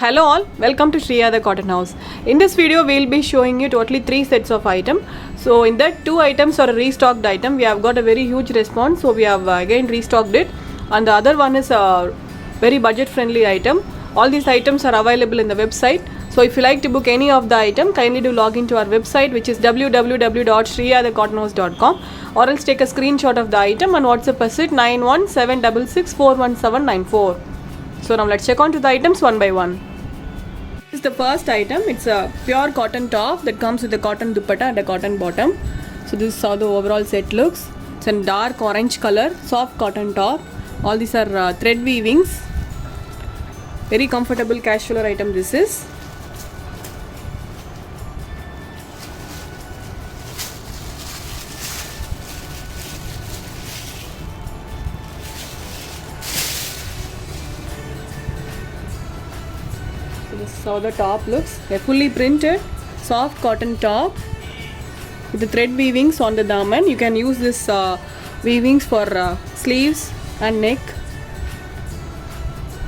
Hello all, welcome to Shriya the Cotton House. In this video we'll be showing you totally 3 sets of item. So in that 2 items are a restocked item. We have got a very huge response, so we have again restocked it. And the other one is a very budget friendly item. All these items are available in the website. So if you like to book any of the item, kindly do log into our website, which is www.shriyadhecottonhouse.com, or else take a screenshot of the item and WhatsApp us at 9176641794. So now let's check on to the items one by one. This is the first item. It's a pure cotton top that comes with a cotton dupatta and a cotton bottom. So this is how the overall set looks. It's in dark orange color, soft cotton top. All these are thread weavings. Very comfortable casual item this is. This is how the top looks. A fully printed soft cotton top with the thread weavings on the daman. You can use this weavings for sleeves and neck.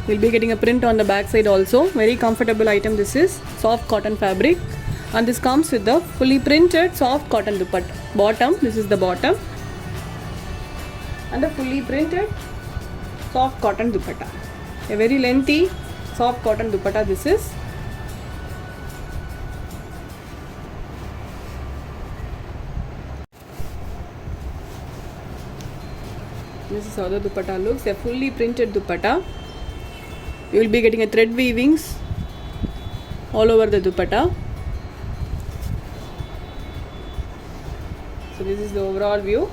You'll be getting a print on the back side also. Very comfortable item this is. Soft cotton fabric, and this comes with the fully printed soft cotton dupatta. Bottom, this is the bottom, and the fully printed soft cotton dupatta. A very lengthy soft cotton dupatta this is. This is how the dupatta looks. A fully printed dupatta. You will be getting a thread weavings all over the dupatta. So this is the overall view.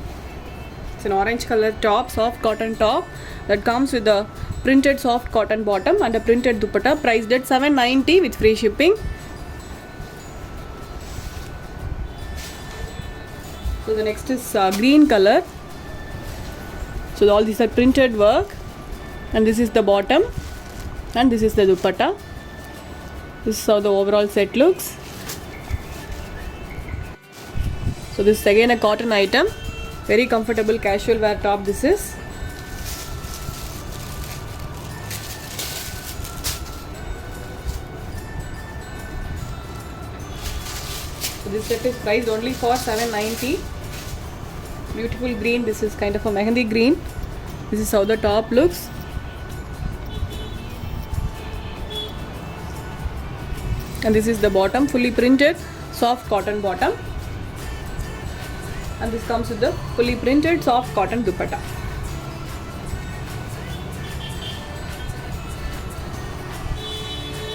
It's an orange color top, soft cotton top that comes with the printed soft cotton bottom and a printed dupatta, priced at $790 with free shipping. So the next is green color. So all these are printed work, and this is the bottom, and this is the dupatta. This is how the overall set looks. So this is again a cotton item. Very comfortable casual wear top this is. So this set is priced only for $790. Beautiful green. This is kind of a mehendi green. This is how the top looks. And this is the bottom, fully printed soft cotton bottom, and this comes with the fully printed soft cotton dupatta.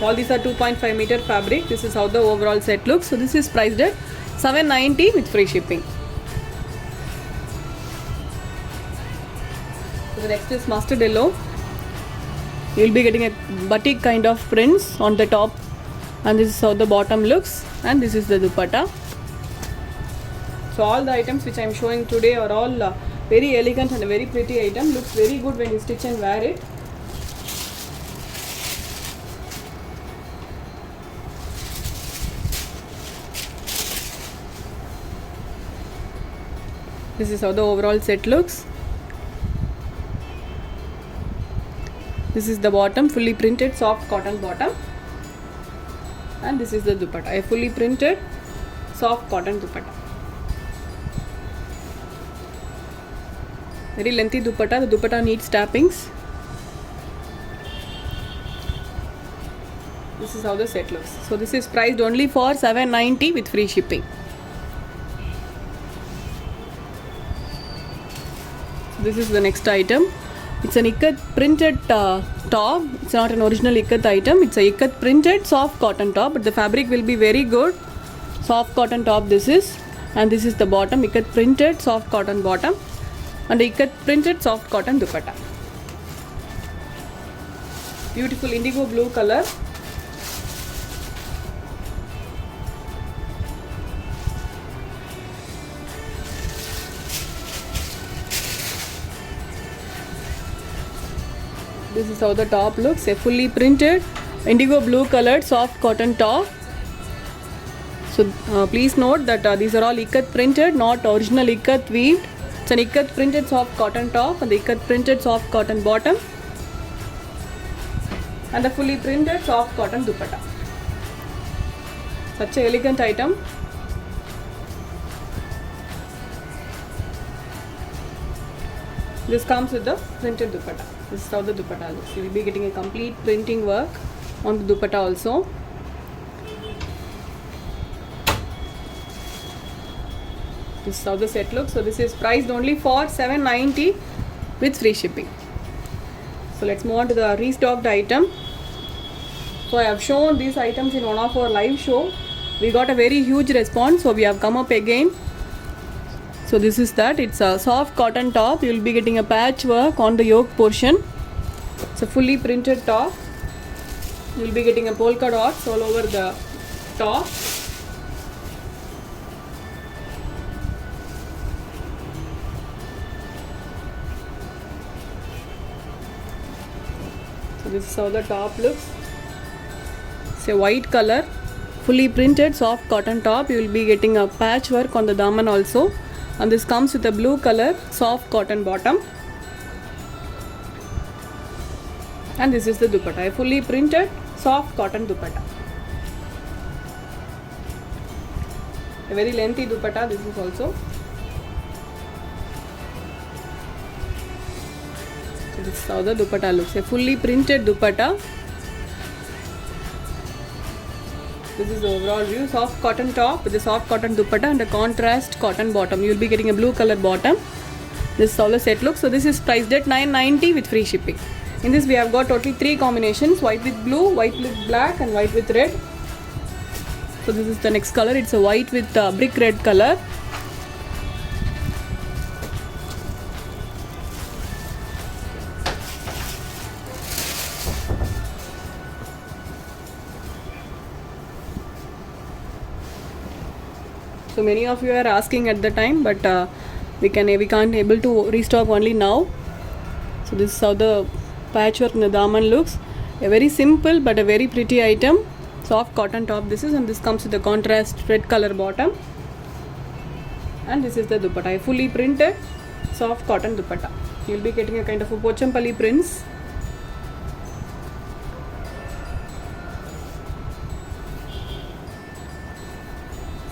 All these are 2.5 meter fabric. This is how the overall set looks. So this is priced at $790 with free shipping. So the next is mustard yellow. You will be getting a batik kind of prints on the top, and this is how the bottom looks, and this is the dupatta. So all the items which I am showing today are all very elegant and a very pretty item. Looks very good when you stitch and wear it. This is how the overall set looks. This is the bottom, fully printed soft cotton bottom, and this is the dupatta, a fully printed soft cotton dupatta. Very lengthy dupatta. The dupatta needs tappings. This is how the set looks. So this is priced only for $790 with free shipping. So this is the next item. It's an ikat printed top. It's not an original ikat item. It's a ikat printed soft cotton top, but the fabric will be very good. Soft cotton top this is, and this is the bottom, ikat printed soft cotton bottom, and ikat printed soft cotton dupatta. Beautiful indigo blue color. This is how the top looks. A fully printed indigo blue colored soft cotton top. So please note that these are all ikat printed, not original ikat weaved. It's an ikat printed soft cotton top and the ikat printed soft cotton bottom. and the fully printed soft cotton dupatta. Such an elegant item. This comes with the printed dupatta. This is how the dupatta looks. You will be getting a complete printing work on the dupatta also. This is how the set looks. So this is priced only for $790 with free shipping. So let's move on to the restocked item. So I have shown these items in one of our live show. We got a very huge response, so we have come up again. So this is that. It's a soft cotton top. You will be getting a patchwork on the yoke portion. It's a fully printed top. You will be getting a polka dots all over the top. This is how the top looks. It's a white color, fully printed soft cotton top. You will be getting a patchwork on the daman also, and this comes with a blue color soft cotton bottom, and this is the dupatta, a fully printed soft cotton dupatta. A very lengthy dupatta. This is also. This is how the dupatta looks. A fully printed dupatta. This is the overall view. Soft cotton top with a soft cotton dupatta and a contrast cotton bottom. You will be getting a blue color bottom. This is how the set looks. So this is priced at $990 with free shipping. In this we have got totally 3 combinations: white with blue, white with black, and white with red. So this is the next color. It's a white with brick red color. So many of you are asking at the time, but we can't able to restock only now. So this is how the patchwork in the daman looks. A very simple but a very pretty item. Soft cotton top this is, and this comes with the contrast red color bottom. And this is the dupatta, a fully printed soft cotton dupatta. You will be getting a kind of a pochampalli prints.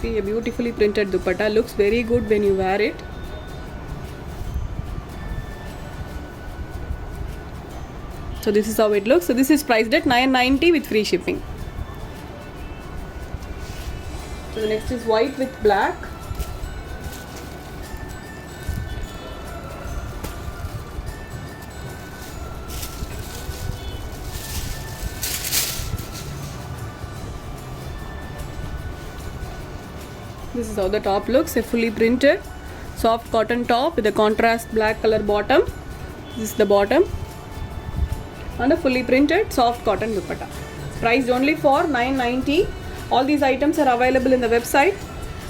See, a beautifully printed dupatta. Looks very good when you wear it. So this is how it looks. So this is priced at $990 with free shipping. So the next is white with black. This is how the top looks. A fully printed soft cotton top with a contrast black color bottom. This is the bottom, and a fully printed soft cotton dupatta. Priced only for $990. All these items are available in the website.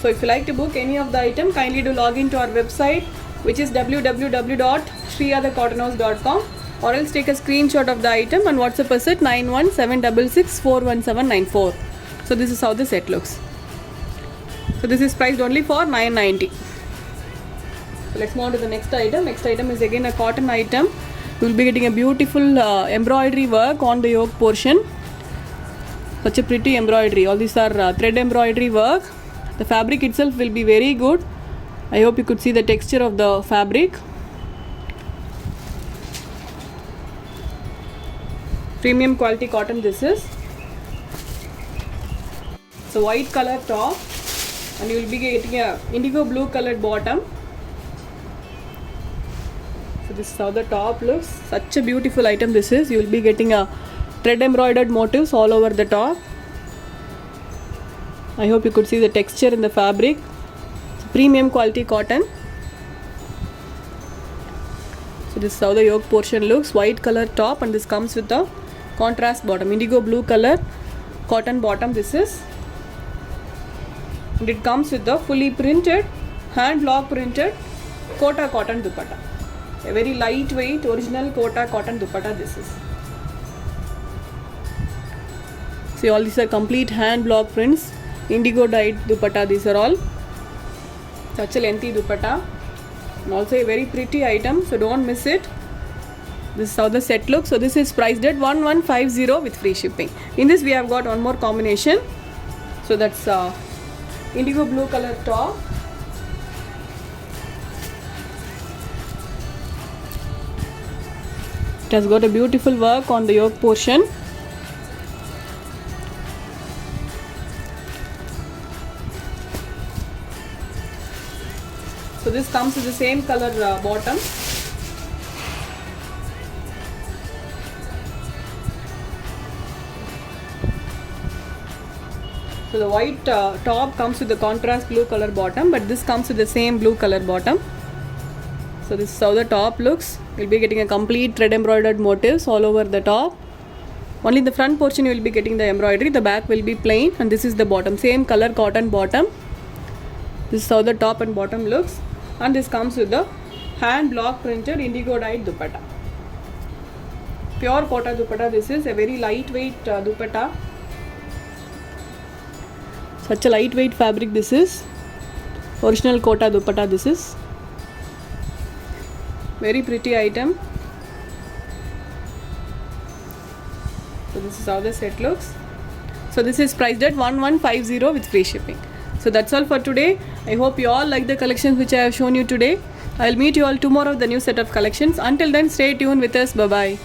So if you like to book any of the item, kindly do log into our website, which is www.shriyadacottonhouse.com, or else take a screenshot of the item and WhatsApp us at 9176641794. So this is how the set looks. So this is priced only for $990. So let's move on to the next item. Next item is again a cotton item. You will be getting a beautiful embroidery work on the yoke portion. Such a pretty embroidery. All these are thread embroidery work. The fabric itself will be very good. I hope you could see the texture of the fabric. Premium quality cotton this is. It's a white color top, and you will be getting a indigo blue colored bottom. So this is how the top looks. Such a beautiful item this is. You will be getting a thread embroidered motifs all over the top. I hope you could see the texture in the fabric. It's premium quality cotton. So this is how the yoke portion looks. White color top, and this comes with the contrast bottom, indigo blue color cotton bottom this is. And it comes with the fully printed, hand block printed Kota cotton dupatta. A very lightweight original Kota cotton dupatta this is. See, all these are complete hand block prints, indigo dyed dupatta. These are all. Such a lengthy dupatta, and also a very pretty item, so don't miss it. This is how the set looks. So this is priced at 1150 with free shipping. In this we have got one more combination. So that's indigo blue color top. It has got a beautiful work on the yoke portion. So this comes with the same color bottom. So the white top comes with the contrast blue color bottom, but this comes with the same blue color bottom. So this is how the top looks. You'll be getting a complete thread embroidered motifs all over the top. Only the front portion you will be getting the embroidery, the back will be plain, and this is the bottom, same color cotton bottom. This is how the top and bottom looks, and this comes with the hand block printed indigo dyed dupatta. Pure kota dupatta. This is a very lightweight dupatta. Such a lightweight fabric this is. Original kota dupatta this is. Very pretty item. So this is how the set looks. So this is priced at 1150 with free shipping. So that's all for today. I hope you all like the collections which I have shown you today. I'll meet you all tomorrow with the new set of collections. Until then, stay tuned with us. Bye bye.